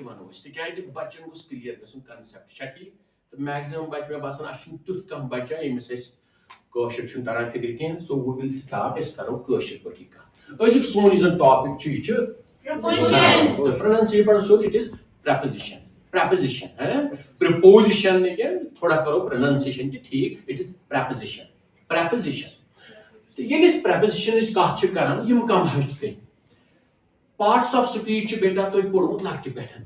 वनो तिकाज बच्चन गोस clear गसन concept shaky तो maximum बच्चे मे बासान अछ तुथ कम बच्चा यमिस कौशर छुन तरह फिक्र कह सो वी विल स्टार्ट अस करो कौशर पटी कथ अजुक सोन यह टॉपिक प्रोनाउंसिएशन पर so it is preposition preposition preposition again थोड़ा करो pronunciation की ठीक it is preposition preposition तो ये इस preposition इस कथ छ करन यम कम हट गई parts of speech बेटा तो पढ़मुत लक्ति पेठन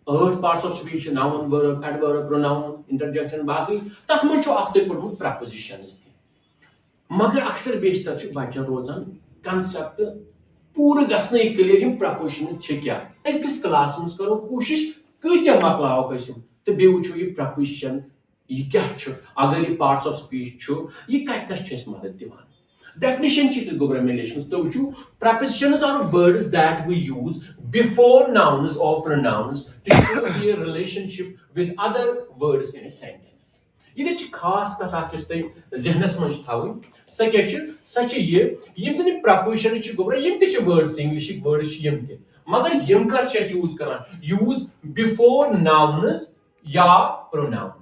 8 parts of speech noun verb adverb pronoun interjection बाकी तथ मन छ अख तो पढ़मुत prepositions थी मगर अक्सर बेशतर छ बच्चा रोजान concept पूरे गसने क्लियर यम preposition छ क्या इस क्लास में करो कोशिश कत्या मकलाओ कसिम तो बे वो ये preposition यह क्या छ अगर ये parts of speech छ ये कतनस छ मदद दिवान definition ची तो grammatical तो वो prepositions are words that we use before nouns or pronouns to show their relationship with other words in a sentence ये खास कथा जहनस मज थवन सच ये preposition वर्ड्स इंग्लिश वर्ड्स मगर यम कर यूज करान यूज बिफोर नाउन्स या प्रोनाउन्स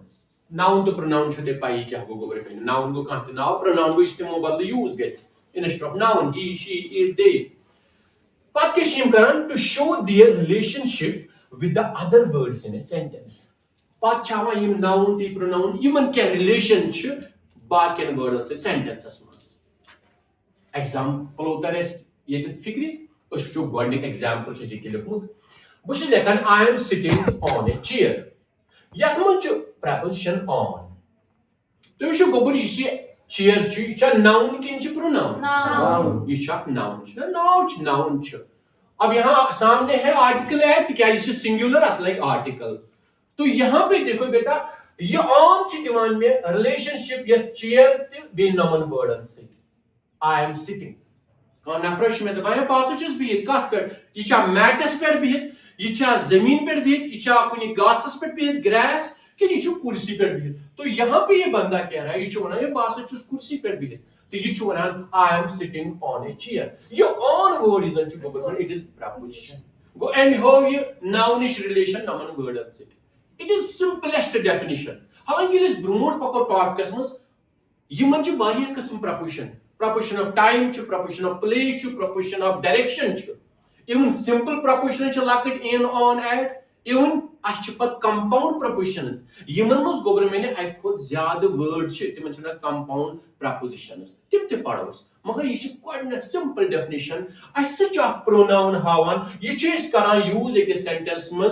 नाउन तो प्रोनाउन छे पाई क्या गो गोबर नाउन गो कह नाउ प्रोनाउन गो इस्तेमाल बदल use gets instead of noun he she it they पत के यम करान to show their relationship with the other words in a sentence पत छावा यम नाउन ती प्रोनाउन यमन के रिलेशन छ बाकियन वर्डन से सेंटेंसेस में एग्जांपल तरस ये फिक्री उस जो गोडनिक एग्जांपल छ जे के लिखमुत बस लेखन I am sitting on a chair यथ मन छ preposition on तो ये गोबर ये चेयर छ नाउन किन छ प्रोनाउन नाउन ये छ नाउन छ नाउन छ अब यहाँ सामने है आर्टिकल है क्या इसे सिंगुलर अत लाइक आर्टिकल तो यहाँ पे देखो बेटा ये ऑन छ दिवान में रिलेशनशिप ये चेयर ते बे नाउन वर्डन से आई एम सिटिंग कौन नफरश में दबाया पासुचस भी कथ पे ये मैटस पे भी ये जमीन पे भी ये कुछ घासस पे भी ग्रास कि ये कुर्सी पे भी तो यहाँ पे ये बंदा कह रहा है ये वनान ये बासुचस कुर्सी पे भी तो ये वनान I am sitting on a chair ये on word is it is preposition गो एंड हाउ ये नाउनिश रिलेशन नाउन वर्डन से इट इज सिंपलेस्ट डेफिनेशन हालांकि इस ब्रोट पको टॉपिकस में यमन छ वारिया किस्म preposition of time छ preposition of place छ preposition of direction छ even simple preposition छ लकट in on at even अच्छ पत compound prepositions यमन मस गोबर मैंने एक खुद ज्यादा वर्ड छ तिमन छ compound prepositions तिम ते पढ़ोस मगर ये छ कोड सिंपल डेफिनेशन अस छ प्रोनाउन हावन ये छ इस करान यूज एक सेंटेंस में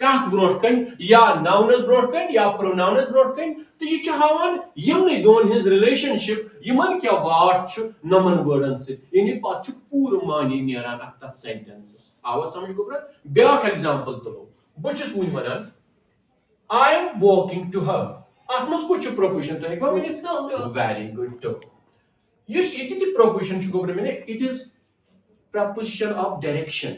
कथ ब्रोट कन या नाउनस ब्रोट कन या प्रोनाउनस ब्रोट कन तो ये छ हावन यमने दोन हिज रिलेशनशिप यमन क्या वाट छ नमन वर्डन से यानी पत छ पूरा मानी नेरान अत सेंटेंस आवा समझ गोबर ब्याक एग्जांपल तो बचस वन वनान I am walking to her अतमस कुछ प्रोपोजिशन तो है वेरी गुड तो यस ये ती प्रोपोजिशन छ गोबर मैंने it is preposition of direction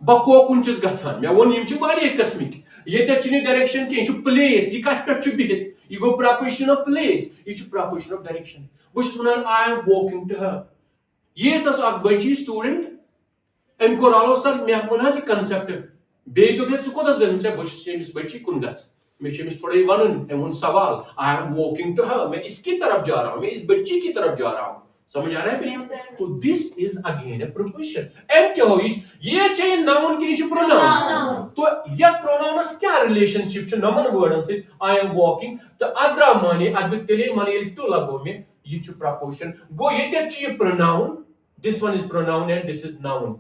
बको कुन चीज गथान मैं वो निम छ वारी किस्मिक ये ते छ डायरेक्शन के छ प्लेस ये कत पे छ बिहित ये गो preposition of place ये छ preposition of direction बस वनान I am walking to her ये तस अक बची स्टूडेंट एम को रालो सर मैं मना से कांसेप्ट बे तो के कोतस गन से बस सेमिस बची कुन गस मैं सेमिस थोड़े वनन एम सवाल I am walking to her मैं इसकी तरफ जा रहा हूं मैं इस बच्ची की तरफ जा रहा हूं समझ आ रहा है तो this is again a preposition एम क्या हो ये चाहिए नाउन की नीचे प्रोनाउन तो या प्रोनाउनस क्या रिलेशनशिप छ नमन वर्डन से आई एम वॉकिंग तो अद्रा माने अद्वितले माने तो लगो में ये छ प्रोपोजिशन गो ये ते छ pronoun this one is pronoun and this is noun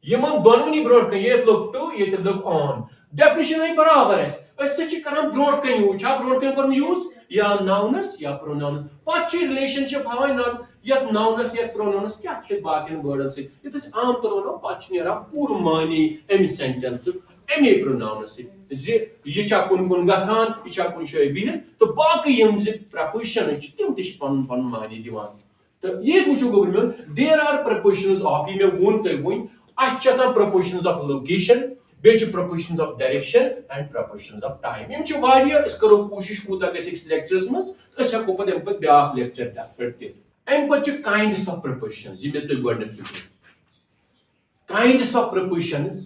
यमन दोनोनी ब्रोड का ये लोग टू ये लोग ऑन डेफिनेशन में बराबर है इससे छ करम ब्रोड का यूज छ ब्रोड का पर यूज या नाउनस या प्रोनाउनस पांच रिलेशनशिप हवाई नॉन या नाउनस या प्रोनाउनस क्या छ बाकिन वर्डन से ये तो आम तौर पर पांच नेरा पूर्ण मानी एम सेंटेंस एम प्रोनाउनस से ये छ कुन गछान ये छ कुन शय बिहिन तो बाकी यम से preposition छ तिम तिश पन पन मानी दिवान तो ये कुछ गोबरमेंट देयर आर prepositions ऑफ ये में वोन तो वोन अछ छ prepositions ऑफ लोकेशन बेच prepositions of direction and prepositions of time यम छ वारिया इस करो कोशिश कोता गसिक्स लेक्चर्स में अस हको पद एम पद ब्याक लेक्चर तक एम पद छ काइंड्स ऑफ prepositions ये में तो गोडन kinds of prepositions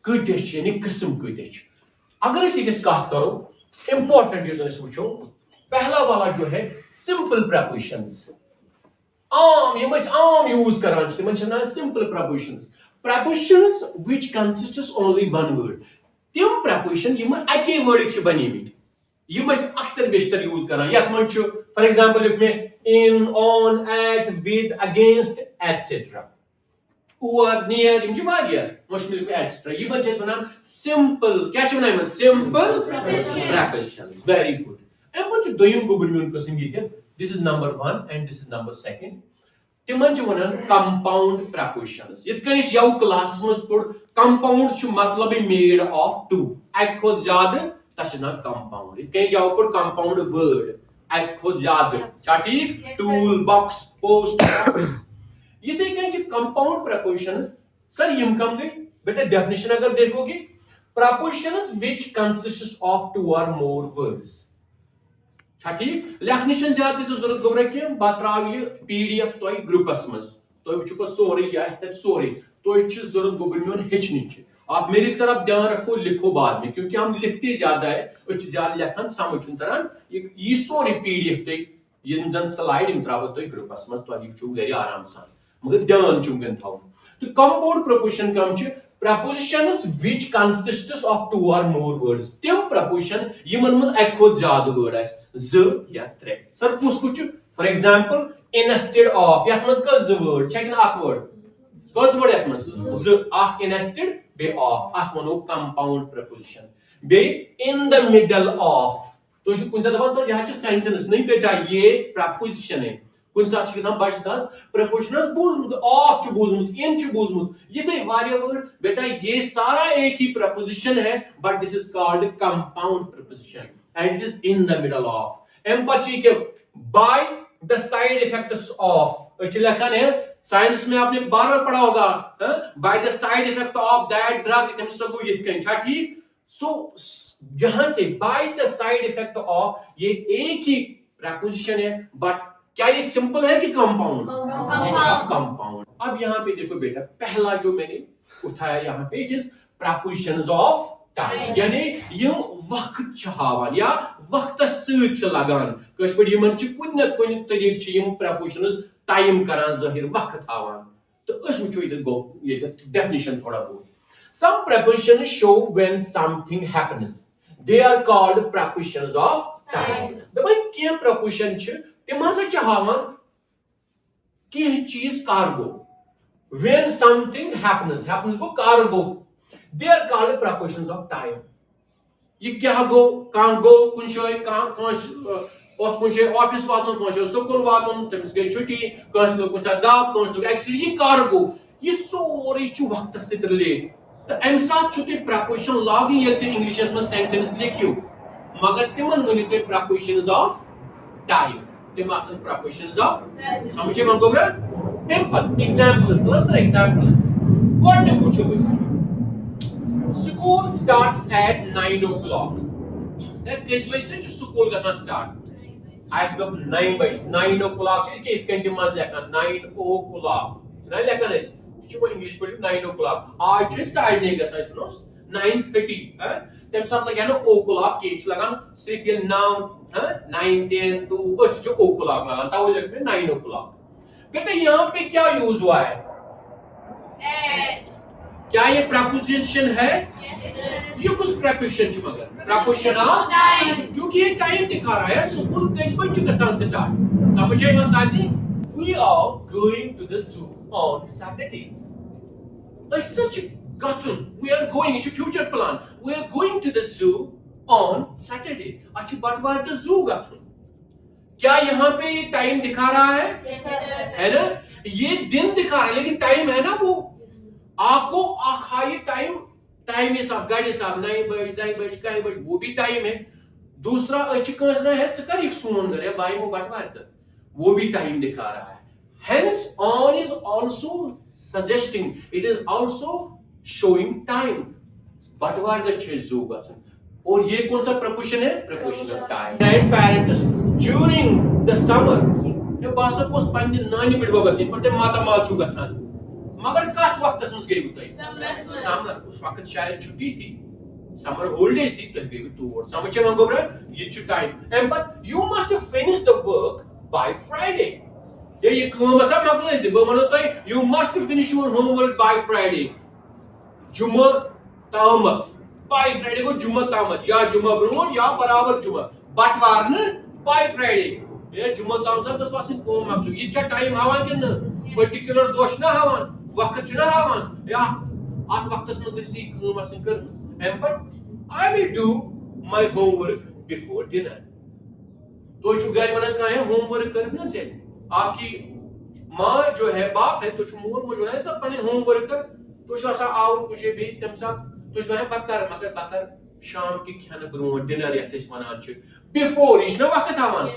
कतिश यानी किस्म कतिश। अगर इस कत करो इंपॉर्टेंट वो पहला वाला जो है सिंपल प्रपोजिशंस, आम आम यूज करान simple prepositions, prepositions which consists only one word, तिम प्रपोजिशन यम अके वर्ड बनिमित यम अक्सर बेशतर यूज करान। यथ मन फॉर एग्जांपल लिख में in, on, at, with, against etcetera, और नियर यम मुश्किल एटसेट्रा यम वनान सिंपल क्या वनान सिंपल प्रपोजिशंस। Very good. अम दोयम गुबुन म्यून किस्म ये this is number 1 and this is number 2 तिमन वनान कंपाउंड प्रपोजिशंस। यथ कन यव क्लास में पढ़ कंपाउंड मतलब मेड ऑफ टू एक खुद ज्यादा तस ना कंपाउंड। यथ कन यव पढ़ कंपाउंड वर्ड एक खुद ज्यादा छा ठीक, टूल, बॉक्स, पोस्ट, ऑफिस। यथे कन कंपाउंड प्रपोजिशंस सर यम कम गई बेटा डेफिनेशन अगर देखोगे prepositions which consist of two और मोर वर्ड्स ठीक लेखन ज्यादा जरूरत गोबर कह बह त्राव यह PDF तुम ग्रुपस मज तुम वो सोरे यह सोरे तुम जरूरत गोबर मोन हेचन आप मेरी तरफ ध्यान रखो लिखो बाद में क्योंकि हम लिखते ज्यादा है ज्यादा लेखन समझ तरह यह सोरे PDF तुम जन स्लाइड त्राव तुम ग्रुपस मज तुम गर आराम सान मगर ध्यान चुन थो। तो कंपाउंड प्रपोजिशन कम prepositions which consists of two और मोर वर्ड्स तिम प्रपोजिशन यमन मज एक खुद ज्यादा वर्ड आस ज या त्रे। सर कुछ फॉर एग्जांपल इंस्टेड ऑफ यथ मज कस ज वर्ड छक ना अख वर्ड कस वर्ड यथ मज ज अख इंस्टेड बे ऑफ अथ वनो कंपाउंड प्रपोजिशन। बे इन द मिडल ऑफ तो कुछ दपान तो यह सेंटेंस नहीं बेटा ये प्रपोजिशन है कुछ साथ बच दस प्रपोजिशंस बूझमुत ऑफ बूझमुत इन बूझमुत ये वर्ड बेटा ये सारा एक ही प्रपोजिशन है but this is called compound preposition and it is in the middle of. एम पची के by the side effects of लिखन है साइंस में आपने बार बार पढ़ा होगा by the side effect of that drug सब ठीक। सो यहां से by the side effect of ये एक ही प्रपोजिशन है बट क्या ये सिंपल है कि कंपाउंड कंपाउंड। अब यहाँ पे देखो बेटा पहला जो मैंने उठाया यहाँ पे it is propositions of time यानी यम वक्त हावान या वक्त लगान कुन न कुन तरीक प्रपोजिशंस टाइम करान जाहिर वक्त हावान। तो वो डेफिनेशन थोड़ा बहुत some prepositions show when something happens they are called prepositions of time. दपन के प्रपोजिशन तिम हावान कह चीज कार्गो व्हेन समथिंग हैपेंस गो कार्गो they are called prepositions of time. ये क्या गो कह गो कुन ऑफिस वातन स्कूल वातन तमिस गई छुट्टी कस लोग दब कस लोग एक्सीडेंट ये कार्गो ये सोरे वक्त सत रिलेट। तो अम सात प्रपोजिशन लागू ये इंग्लिश में सेंटेंस लिखियो मगर तिमन वन तुम प्रपोजिशंस ऑफ टाइम तिम प्रपोजिशंस ऑफ समझे मन गोबर अम पत एग्जांपल्स एग्जांपल्स गोडने पूछो स्कूल स्टार्ट्स एट 9 o'clock किस बजे से स्कूल गसान स्टार्ट आज लोग 9 बजे 9 o'clock से इस कंटे मज लेखन 9 o'clock ना लेखन है ये इंग्लिश पढ़ 9 o'clock आज से साइड नहीं गसान सुनो 9:30 तम साथ लगे ना o'clock के लगान सिर्फ ये 9 9 10 to जो o'clock लगान ताऊ लिख में 9 o'clock। बेटा यहाँ पे क्या यूज हुआ है क्या ये प्रपोजिशन है ये कुछ प्रपोजिशन मगर प्रपोजिशन ऑफ क्योंकि ये टाइम दिखा रहा है स्कूल किस बजे गसान स्टार्ट समझे ना साथी। We are going to the zoo on Saturday। such गसन we are going it's a future plan we are going to the zoo on Saturday अच्छा बटवार तो zoo गसन क्या यहाँ पे ये टाइम दिखा रहा है है ना ये दिन दिखा रहा है लेकिन टाइम है ना वो आपको आखाई टाइम टाइम हिसाब गाड़ी हिसाब 9 बजे 10 बजे 10 बजे वो भी टाइम है। दूसरा अच्छी है कर सोन करे भाई वो बटवार तक वो भी टाइम दिखा रहा है। Hence on is also suggesting it is also showing time Batwar ग जो गसन और ये कौन सा प्रपोजिशन है preposition of time. Grand parents during the summer ये बासा पोस पन्ने नानी बिडबो गसिन पर ते माता माल छु गसन मगर कत वक्त मज गई तुम समर उस वक्त शायद छुट्टी थी समर हॉलीडेज थी तुम गई तोड़ समझ वन गोब्रा ये टाइम एम पर you must finish the work by Friday ये काम बस मकल बह वो तुम you must finish your homework by Friday जुम्मा तामत बाय फ्राइडे को जुम्मा तामत या जुम्मा ब्रो या बराबर जुम्मा बटवार न बाय फ्राइडे ये जुम्मा तामत बस वासन काम मकल ये टाइम हावान कि पर्टिकुलर दोष ना हावान वक्त ना हावान या at वक्तस मज गसी काम आसन करन एम पर I will do my homework before dinner तो छु घर वनन का है होमवर्क करना चाहिए आपकी मां जो है बाप है तो छु मोर मुझ है तो पने होमवर्क कर तो छु आसा आउर कुछ भी तम साथ तो छु है बकर मगर बकर शाम की खाना ब्रो डिनर यथस वनान छु बिफोर इस ना वक्त हावान